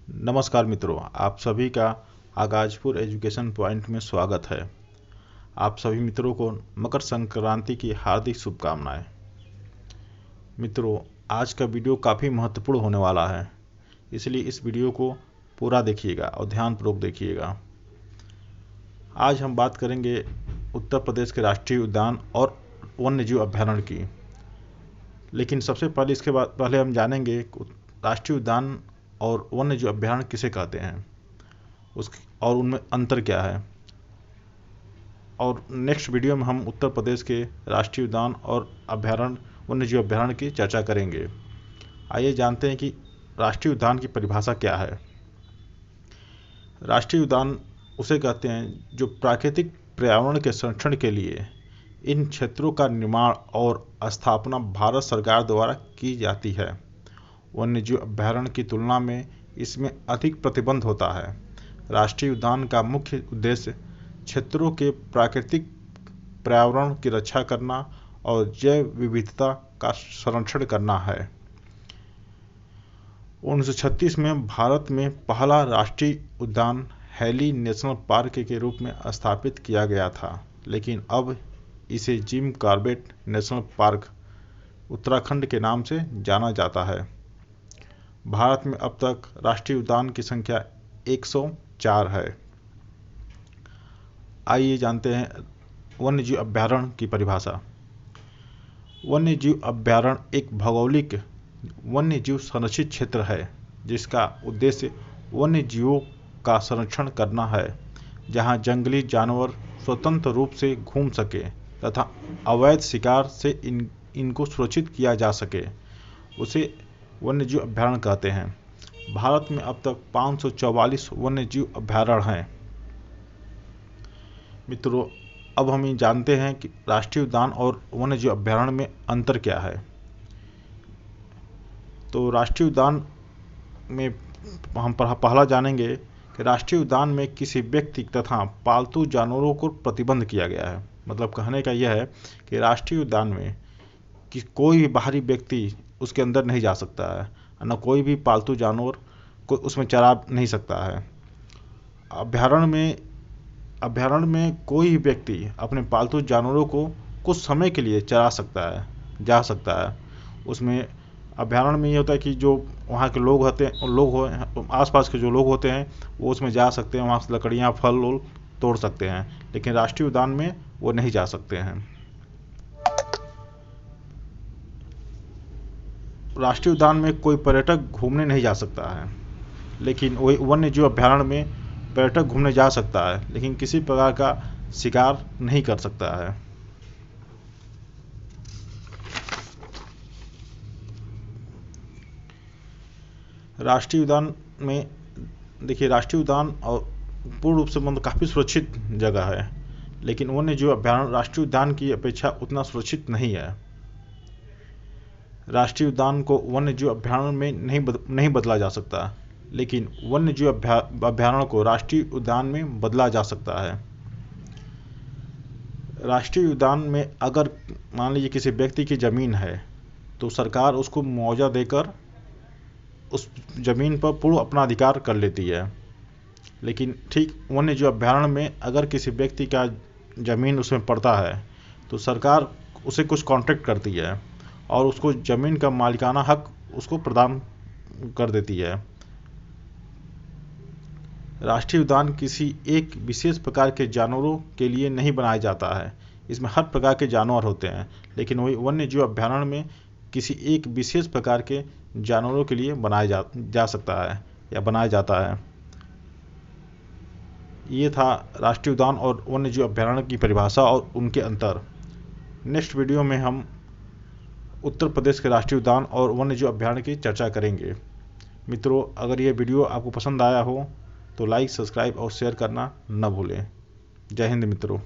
नमस्कार मित्रों, आप सभी का आगाजपुर एजुकेशन पॉइंट में स्वागत है। आप सभी मित्रों को मकर संक्रांति की हार्दिक शुभकामनाएं। मित्रों, आज का वीडियो काफ़ी महत्वपूर्ण होने वाला है, इसलिए इस वीडियो को पूरा देखिएगा और ध्यानपूर्वक देखिएगा। आज हम बात करेंगे उत्तर प्रदेश के राष्ट्रीय उद्यान और वन्यजीव अभयारण्य की। लेकिन सबसे पहले इसके बाद पहले हम जानेंगे राष्ट्रीय उद्यान और वन्यजीव अभयारण्य किसे कहते हैं और उनमें अंतर क्या है। और नेक्स्ट वीडियो में हम उत्तर प्रदेश के राष्ट्रीय उद्यान और अभयारण्य वन्यजीव अभयारण्य की चर्चा करेंगे। आइए जानते हैं कि राष्ट्रीय उद्यान की परिभाषा क्या है। राष्ट्रीय उद्यान उसे कहते हैं जो प्राकृतिक पर्यावरण के संरक्षण के लिए इन क्षेत्रों का निर्माण और स्थापना भारत सरकार द्वारा की जाती है। वन्यजीव अभयारण्य की तुलना में इसमें अधिक प्रतिबंध होता है। राष्ट्रीय उद्यान का मुख्य उद्देश्य क्षेत्रों के प्राकृतिक पर्यावरण की रक्षा करना और जैव विविधता का संरक्षण करना है। 1936 में भारत में पहला राष्ट्रीय उद्यान हैली नेशनल पार्क के रूप में स्थापित किया गया था, लेकिन अब इसे Jim Corbett national park Uttarakhand के नाम से जाना जाता है। भारत में अब तक राष्ट्रीय उद्यान की संख्या 104 है। आइए जानते हैं वन्यजीव अभयारण्य की परिभाषा। वन्यजीव अभयारण्य एक भौगोलिक वन्यजीव संरक्षित क्षेत्र है जिसका उद्देश्य वन्यजीवों का संरक्षण करना है, जहां जंगली जानवर स्वतंत्र रूप से घूम सके तथा अवैध शिकार से इनको सुरक्षित किया जा सके। उसे वन्यजीव अभयारण्य कहते हैं। भारत में अब तक 544 वन्यजीव अभयारण्य हैं। मित्रों, अब हम जानते हैं कि राष्ट्रीय उद्यान और वन्यजीव अभयारण्य में अंतर क्या है। तो राष्ट्रीय उद्यान में हम पहला जानेंगे कि राष्ट्रीय उद्यान में किसी व्यक्ति तथा पालतू जानवरों को प्रतिबंध किया गया है। मतलब कहने का यह है कि राष्ट्रीय उद्यान में कि कोई भी बाहरी व्यक्ति उसके अंदर नहीं जा सकता है, न कोई भी पालतू जानवर को उसमें चरा नहीं सकता है। अभयारण्य में कोई भी व्यक्ति अपने पालतू जानवरों को कुछ समय के लिए चरा सकता है, जा सकता है। उसमें अभयारण्य में ये होता है कि जो वहाँ के लोग होते हैं, आसपास के जो लोग होते हैं वो उसमें जा सकते हैं, वहाँ से लकड़ियाँ फल उल तोड़ सकते हैं, लेकिन राष्ट्रीय उद्यान में वो नहीं जा सकते हैं। राष्ट्रीय उद्यान में कोई पर्यटक घूमने नहीं जा सकता है, लेकिन वही वन्यजीव अभयारण्य में पर्यटक घूमने जा सकता है, लेकिन किसी प्रकार का शिकार नहीं कर सकता है। राष्ट्रीय उद्यान में देखिए, राष्ट्रीय उद्यान और पूर्ण रूप से मतलब काफ़ी सुरक्षित जगह है, लेकिन वन्यजीव अभयारण्य राष्ट्रीय उद्यान की अपेक्षा उतना सुरक्षित नहीं है। राष्ट्रीय उद्यान को वन्यजीव अभयारण्य में नहीं बदला जा सकता, लेकिन वन्यजीव अभयारण्य को राष्ट्रीय उद्यान में बदला जा सकता है। राष्ट्रीय उद्यान में अगर मान लीजिए किसी व्यक्ति की ज़मीन है तो सरकार उसको मुआवजा देकर उस ज़मीन पर पूर्ण अपना अधिकार कर लेती है। लेकिन ठीक वन्यजीव अभयारण्य में अगर किसी व्यक्ति का ज़मीन उसमें पड़ता है तो सरकार उसे कुछ कॉन्ट्रैक्ट करती है और उसको ज़मीन का मालिकाना हक उसको प्रदान कर देती है। राष्ट्रीय उद्यान किसी एक विशेष प्रकार के जानवरों के लिए नहीं बनाया जाता है। इसमें हर प्रकार के जानवर होते हैं, लेकिन वही वन्यजीव अभयारण्य में किसी एक विशेष प्रकार के जानवरों के लिए बनाया जा सकता है या बनाया जाता है। ये था राष्ट्रीय उद्यान और वन्यजीव अभयारण्य की परिभाषा और उनके अंतर। नेक्स्ट वीडियो में हम उत्तर प्रदेश के राष्ट्रीय उद्यान और वन्यजीव अभयारण्य की चर्चा करेंगे। मित्रों, अगर ये वीडियो आपको पसंद आया हो तो लाइक, सब्सक्राइब और शेयर करना न भूलें। जय हिंद मित्रों।